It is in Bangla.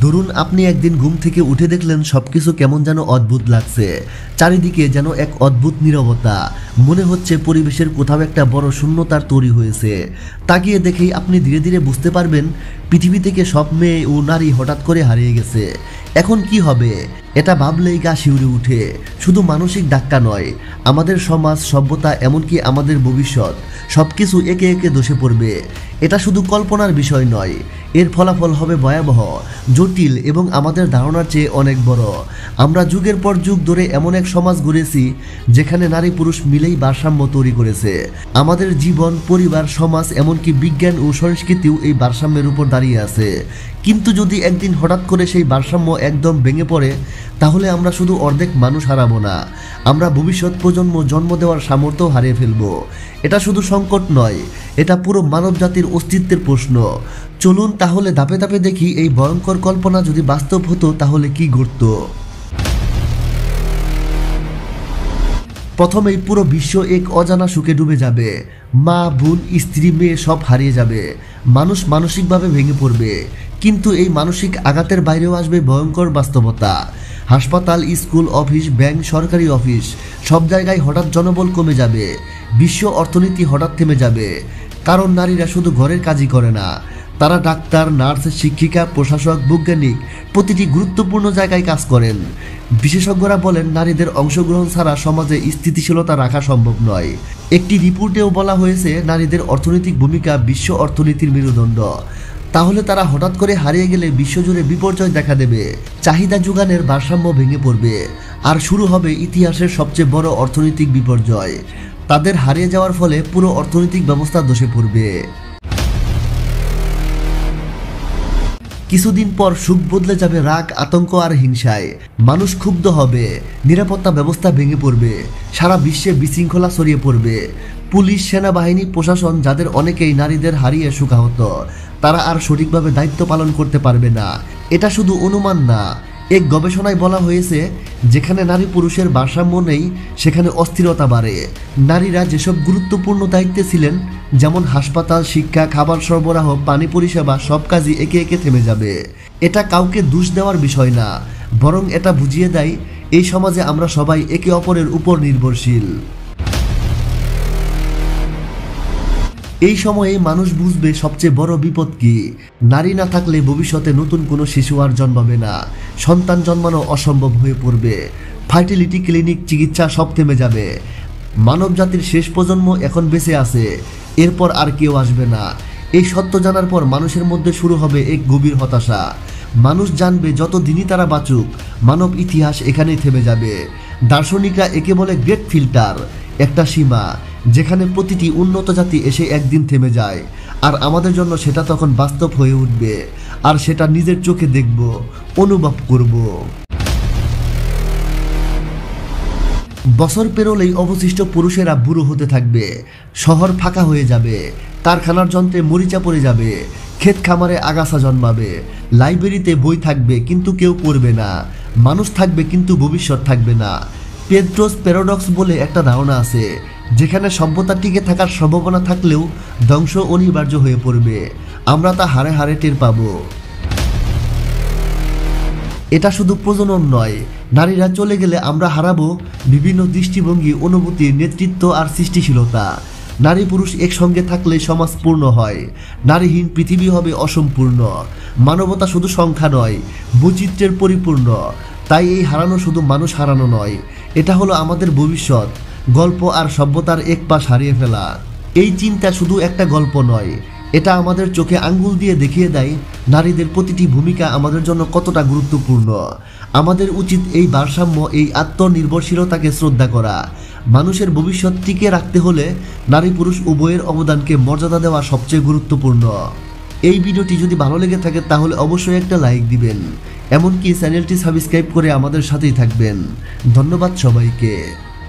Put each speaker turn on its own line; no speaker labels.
ধরুন আপনি একদিন ঘুম থেকে উঠে দেখলেন সবকিছু কেমন যেন অদ্ভুত লাগছে, চারিদিকে যেন এক অদ্ভুত নীরবতা, মনে হচ্ছে পরিবেশের কোথাও একটা বড় শূন্যতার তৈরি হয়েছে। তাকিয়ে দেখেই আপনি ধীরে ধীরে বুঝতে পারবেন পৃথিবী থেকে সব মেয়ে ও নারী হঠাৎ করে হারিয়ে গেছে। এখন কি হবে এটা ভাবলেই গা শিউরে উঠে। শুধু মানসিক ধাক্কা নয়, আমাদের সমাজ, সভ্যতা, এমনকি আমাদের ভবিষ্যৎ সবকিছু একে একে ধসে পড়বে। এটা শুধু কল্পনার বিষয় নয়, এর ফলাফল হবে ভয়াবহ, জটিল এবং আমাদের ধারণার চেয়ে অনেক বড়। আমরা যুগের পর যুগ ধরে এমন এক সমাজ গড়েছি যেখানে নারী পুরুষ মিলেই ভারসাম্য তৈরি করেছে। আমাদের জীবন, পরিবার, সমাজ, এমনকি বিজ্ঞান ও সংস্কৃতিও এই ভারসাম্যের উপর দাঁড়িয়ে আছে। কিন্তু যদি একদিন হঠাৎ করে সেই ভারসাম্য একদম ভেঙে পড়ে, তাহলে আমরা শুধু অর্ধেক মানুষ হারাবো না, আমরা ভবিষ্যৎ প্রজন্ম জন্ম দেওয়ার সামর্থ্য হারিয়ে ফেলবো। এটা শুধু সংকট নয়, এটা পুরো মানব জাতির অস্তিত্বের প্রশ্ন। চলুন তাহলে ধাপে ধাপে দেখি এই ভয়ঙ্কর কল্পনা যদি বাস্তব হতো তাহলে কি ঘটতো। প্রথমেই পুরো বিশ্ব এক অজানা সুখে ডুবে যাবে। মা, বোন, স্ত্রী, মেয়ে সব হারিয়ে যাবে। মানুষ মানসিকভাবে ভেঙে পড়বে। কিন্তু এই মানসিক আঘাতের বাইরেও আসবে ভয়ঙ্কর বাস্তবতা। হাসপাতাল, স্কুল, অফিস, ব্যাংক, সরকারি অফিস সব জায়গায় হঠাৎ জনবল কমে যাবে। বিশ্ব অর্থনীতি হঠাৎ থেমে যাবে। কারণ নারীরা শুধু ঘরের কাজই করে না, তারা ডাক্তার, নার্স, শিক্ষিকা, প্রশাসক, বৈজ্ঞানিক প্রতিটি গুরুত্বপূর্ণ জায়গায় কাজ করেন। বিশেষজ্ঞরা বলেন নারীদের অংশগ্রহণ ছাড়া সমাজে স্থিতিশীলতা রাখা সম্ভব নয়। একটি রিপোর্টেও বলা হয়েছে নারীদের অর্থনৈতিক ভূমিকা বিশ্ব অর্থনীতির মেরুদণ্ড। তাহলে তারা হঠাৎ করে হারিয়ে গেলে বিশ্বজুড়ে বিপর্যয় দেখা দেবে, চাহিদা যোগানের ভারসাম্য ভেঙে পড়বে, আর শুরু হবে ইতিহাসের সবচেয়ে বড় অর্থনৈতিক বিপর্যয়। তাদের হারিয়ে যাওয়ার ফলে পুরো অর্থনৈতিক ব্যবস্থা ধসে পড়বে। কিছুদিন পর সুখ বদলে যাবে রাগ, আতঙ্ক আর হিংসায়। মানুষ ক্ষুব্ধ হবে, নিরাপত্তা ব্যবস্থা ভেঙে পড়বে, সারা বিশ্বে বিশৃঙ্খলা ছড়িয়ে পড়বে। পুলিশ, সেনাবাহিনী, প্রশাসন, যাদের অনেকেই নারীদের হারিয়ে শোকাহত, তারা আর সঠিকভাবে দায়িত্ব পালন করতে পারবে না। এটা শুধু অনুমান না, এক গবেষণায় বলা হয়েছে যেখানে নারী পুরুষের ভারসাম্য নেই সেখানে অস্থিরতা বাড়ে। নারীরা যেসব গুরুত্বপূর্ণ দায়িত্বে ছিলেন, যেমন হাসপাতাল, শিক্ষা, খাবার সরবরাহ, পানি পরিষেবা, সব কাজই একে একে থেমে যাবে। এটা কাউকে দোষ দেওয়ার বিষয় না, বরং এটা বুঝিয়ে দেয় এই সমাজে আমরা সবাই একে অপরের উপর নির্ভরশীল। এই সময়ে মানুষ বুঝবে সবচেয়ে বড় বিপদ কি। নারী না থাকলে ভবিষ্যতে নতুন কোনো শিশু আর জন্মাবে না, সন্তান জন্মানো অসম্ভব হয়ে পড়বে, ফার্টিলিটি ক্লিনিক, চিকিৎসা সব থেমে যাবে। মানব জাতির শেষ প্রজন্ম এখন বেঁচে আছে, এরপর আর কেউ আসবে না। এই সত্য জানার পর মানুষের মধ্যে শুরু হবে এক গভীর হতাশা। মানুষ জানবে যত দিনই তারা বাঁচুক, মানব ইতিহাস এখানেই থেমে যাবে। দার্শনিকরা একে বলে গ্রেট ফিল্টার, একটা সীমা যেখানে প্রতিটি উন্নত জাতি এসে একদিন থেমে যায়। আর আমাদের জন্য সেটা তখন বাস্তব হয়ে উঠবে, আর সেটা নিজের চোখে দেখব, অনুভব করব। বছর পেরোলেই অবশিষ্ট পুরুষেরা বুড়ো হতে থাকবে, শহর ফাঁকা হয়ে যাবে, কারখানার যন্ত্রে মরিচা পড়ে যাবে, ক্ষেত খামারে আগাছা জন্মাবে, লাইব্রেরিতে বই থাকবে কিন্তু কেউ পড়বে না, মানুষ থাকবে কিন্তু ভবিষ্যৎ থাকবে না। পেড্রোস প্যারাডক্স বলে একটা ধারণা আছে, যেখানে সভ্যতা টিকে থাকার সম্ভাবনা থাকলেও ধ্বংস অনিবার্য হয়ে পড়বে। আমরা তা হারে হারে টের পাব। এটা শুধু প্রজনন নয়, নারীরা চলে গেলে আমরা হারাবো বিভিন্ন দৃষ্টিভঙ্গি, অনুভূতি, নেতৃত্ব আর সৃষ্টিশীলতা। নারী পুরুষ একসঙ্গে থাকলে সমাজ পূর্ণ হয়, নারীহীন পৃথিবী হবে অসম্পূর্ণ। মানবতা শুধু সংখ্যা নয়, বৈচিত্র্যের পরিপূর্ণ। তাই এই হারানো শুধু মানুষ হারানো নয়, এটা হলো আমাদের ভবিষ্যৎ গল্প আর সভ্যতার এক পাশ হারিয়ে ফেলা। এই চিন্তা শুধু একটা গল্প নয়, এটা আমাদের চোখে আঙ্গুল দিয়ে দেখিয়ে দেয় নারীদের প্রতিটি ভূমিকা আমাদের জন্য কতটা গুরুত্বপূর্ণ। আমাদের উচিত এই ভারসাম্য, এই আত্মনির্ভরশীলতাকে শ্রদ্ধা করা। মানুষের ভবিষ্যৎ টিকে রাখতে হলে নারী পুরুষ উভয়ের অবদানকে মর্যাদা দেওয়া সবচেয়ে গুরুত্বপূর্ণ। এই ভিডিওটি যদি ভালো লেগে থাকে তাহলে অবশ্যই একটা লাইক দিবেন, এমনকি চ্যানেলটি সাবস্ক্রাইব করে আমাদের সাথেই থাকবেন। ধন্যবাদ সবাইকে।